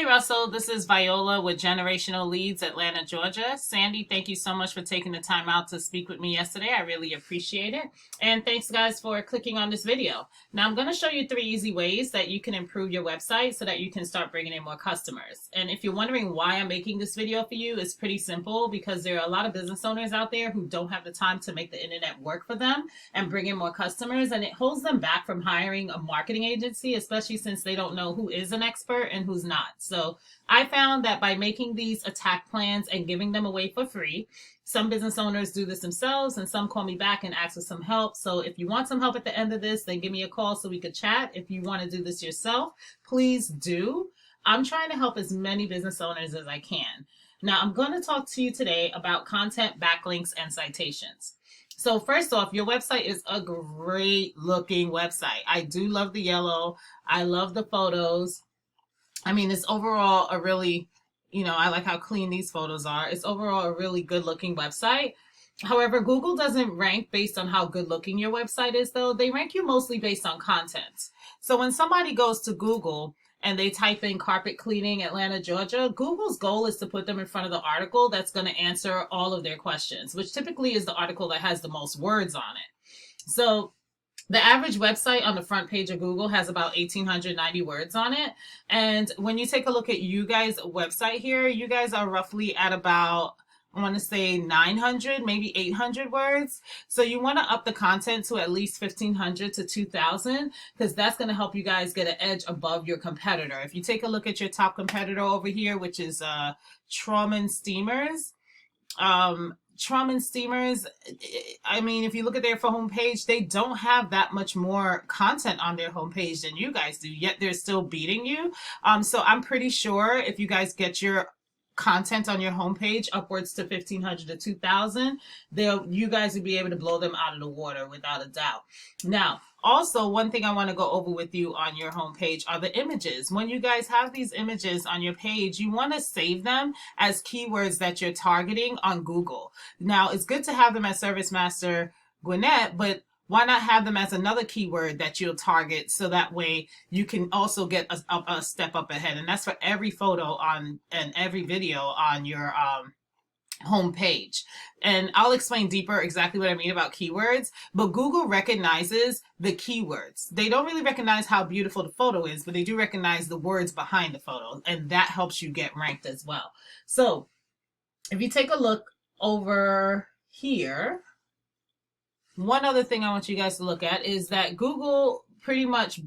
Hey Russell, this is Viola with Generational Leads, Atlanta, Georgia. Sandy, thank you so much for taking the time out to speak with me yesterday. I really appreciate it. And thanks guys for clicking on this video. Now I'm going to show you 3 easy ways that you can improve your website so that you can start bringing in more customers. And if you're wondering why I'm making this video for you, it's pretty simple because there are a lot of business owners out there who don't have the time to make the internet work for them and bring in more customers. And it holds them back from hiring a marketing agency, especially since they don't know who is an expert and who's not. So I found that by making these attack plans and giving them away for free, some business owners do this themselves and some call me back and ask for some help. So if you want some help at the end of this, then give me a call so we could chat. If you want to do this yourself, please do. I'm trying to help as many business owners as I can. Now, I'm going to talk to you today about content, backlinks, and citations. So first off, your website is a great looking website. I do love the yellow. I love the photos. I mean, it's overall a really, I like how clean these photos are. It's overall a really good looking website. However, Google doesn't rank based on how good looking your website is, though. They rank you mostly based on content. So when somebody goes to Google and they type in carpet cleaning Atlanta, Georgia, Google's goal is to put them in front of the article that's going to answer all of their questions, which typically is the article that has the most words on it. So the average website on the front page of Google has about 1,890 words on it. And when you take a look at you guys' website here, you guys are roughly at about, I want to say 900, maybe 800 words. So you want to up the content to at least 1,500 to 2,000 because that's going to help you guys get an edge above your competitor. If you take a look at your top competitor over here, which is Trauman Steamers, Trauman Steamers, I mean, if you look at their homepage, they don't have that much more content on their homepage than you guys do, yet they're still beating you. So I'm pretty sure if you guys get your content on your homepage upwards to 1,500 to 2,000, you guys will be able to blow them out of the water without a doubt. Now, also, one thing I want to go over with you on your homepage are the images. When you guys have these images on your page, you want to save them as keywords that you're targeting on Google. Now, it's good to have them as Service Master Gwinnett, but why not have them as another keyword that you'll target so that way you can also get a step up ahead? And that's for every photo on and every video on your homepage. And I'll explain deeper exactly what I mean about keywords, but Google recognizes the keywords. They don't really recognize how beautiful the photo is, but they do recognize the words behind the photo, and that helps you get ranked as well. So if you take a look over here, one other thing I want you guys to look at is that Google pretty much,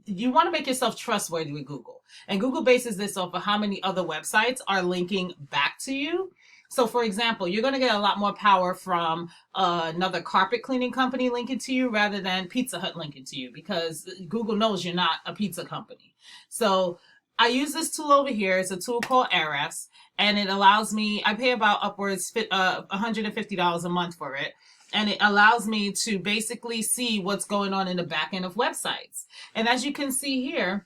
you want to make yourself trustworthy with Google. And Google bases this off of how many other websites are linking back to you. So for example, you're going to get a lot more power from another carpet cleaning company linking to you rather than Pizza Hut linking to you because Google knows you're not a pizza company. So I use this tool over here. It's a tool called Ahrefs, and it allows me, I pay about upwards $150 a month for it. And it allows me to basically see what's going on in the back end of websites. And as you can see here,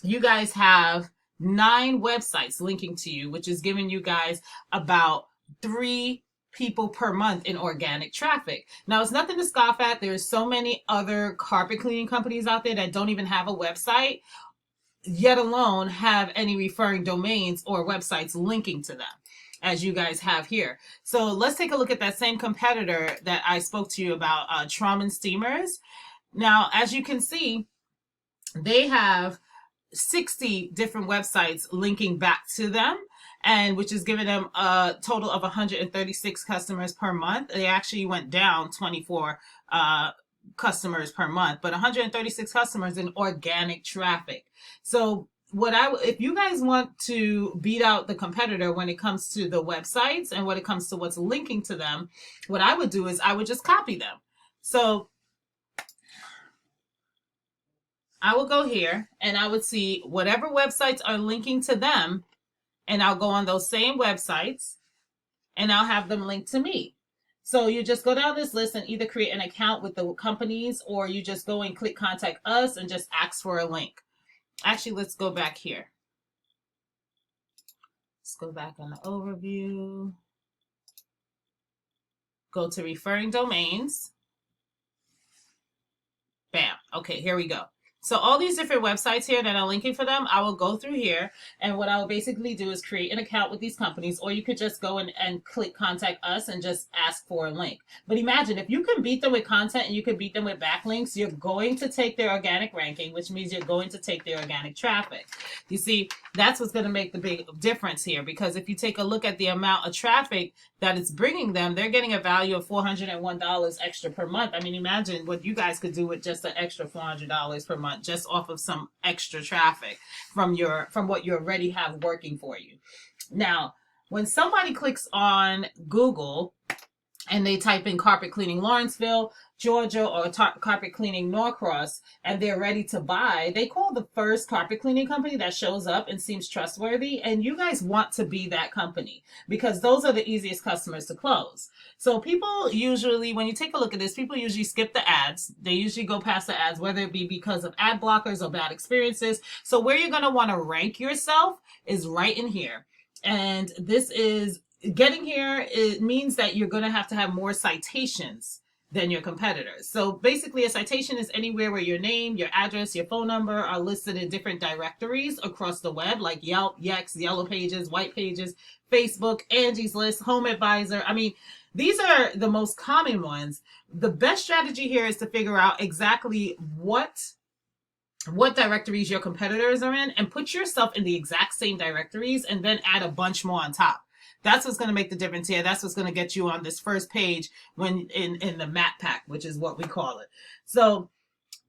you guys have 9 websites linking to you, which is giving you guys about 3 people per month in organic traffic. Now, it's nothing to scoff at. There's so many other carpet cleaning companies out there that don't even have a website, yet alone have any referring domains or websites linking to them, as you guys have here. So let's take a look at that same competitor that I spoke to you about, Trauman Steamers. Now, as you can see, they have 60 different websites linking back to them, and which is giving them a total of 136 customers per month. They actually went down 24 customers per month, but 136 customers in organic traffic. So if you guys want to beat out the competitor when it comes to the websites and when it comes to what's linking to them, what I would do is I would just copy them. So I will go here and I would see whatever websites are linking to them, and I'll go on those same websites and I'll have them linked to me. So you just go down this list and either create an account with the companies, or you just go and click contact us and just ask for a link. Actually, let's go back here. Let's go back on the overview. Go to referring domains. Bam. Okay, here we go. So all these different websites here that I'm linking for them, I will go through here, and what I will basically do is create an account with these companies, or you could just go and click contact us and just ask for a link. But imagine if you can beat them with content and you can beat them with backlinks, you're going to take their organic ranking, which means you're going to take their organic traffic. You see, that's what's going to make the big difference here, because if you take a look at the amount of traffic that it's bringing them, they're getting a value of $401 extra per month. I mean, imagine what you guys could do with just an extra $400 per month, just off of some extra traffic from what you already have working for you. Now, when somebody clicks on Google and they type in carpet cleaning Lawrenceville, Georgia, or carpet cleaning Norcross, and they're ready to buy, they call the first carpet cleaning company that shows up and seems trustworthy. And you guys want to be that company, because those are the easiest customers to close. So people usually, when you take a look at this, people usually skip the ads. They usually go past the ads, whether it be because of ad blockers or bad experiences. So where you're going to want to rank yourself is right in here. And this is getting here. It means that you're going to have more citations than your competitors. So basically, a citation is anywhere where your name, your address, your phone number are listed in different directories across the web, like Yelp, Yext, Yellow Pages, White Pages, Facebook, Angie's List, Home Advisor. I mean, these are the most common ones. The best strategy here is to figure out exactly what directories your competitors are in, and put yourself in the exact same directories, and then add a bunch more on top. That's what's going to make the difference here. That's what's going to get you on this first page when in the map pack, which is what we call it. So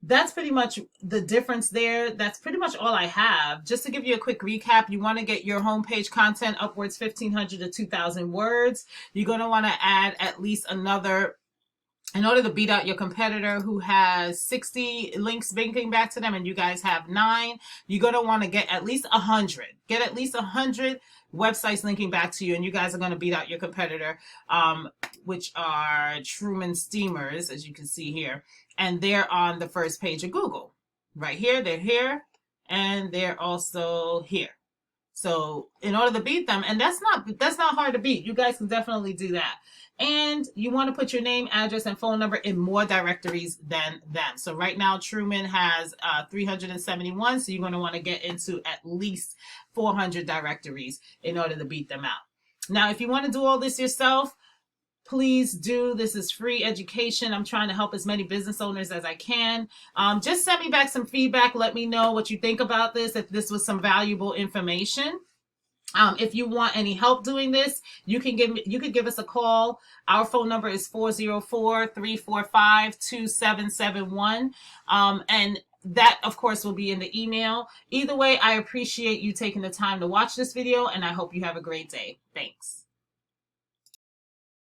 that's pretty much the difference there. That's pretty much all I have. Just to give you a quick recap, you want to get your homepage content upwards 1,500 to 2,000 words. You're going to want to add at least another, in order to beat out your competitor who has 60 links linking back to them and you guys have 9, you're going to want to get at least 100. Get at least 100 websites linking back to you, and you guys are going to beat out your competitor, which are Truman Steamers, as you can see here. And they're on the first page of Google. Right here, they're here, and they're also here. So in order to beat them, and that's not hard to beat. You guys can definitely do that. And you want to put your name, address, and phone number in more directories than them. So right now, Truman has 371. So you're going to want to get into at least 400 directories in order to beat them out. Now, if you want to do all this yourself, please do. This is free education. I'm trying to help as many business owners as I can. Just send me back some feedback. Let me know what you think about this, if this was some valuable information. If you want any help doing this, you could give us a call. Our phone number is 404-345-2771. And that, of course, will be in the email. Either way, I appreciate you taking the time to watch this video, and I hope you have a great day. Thanks.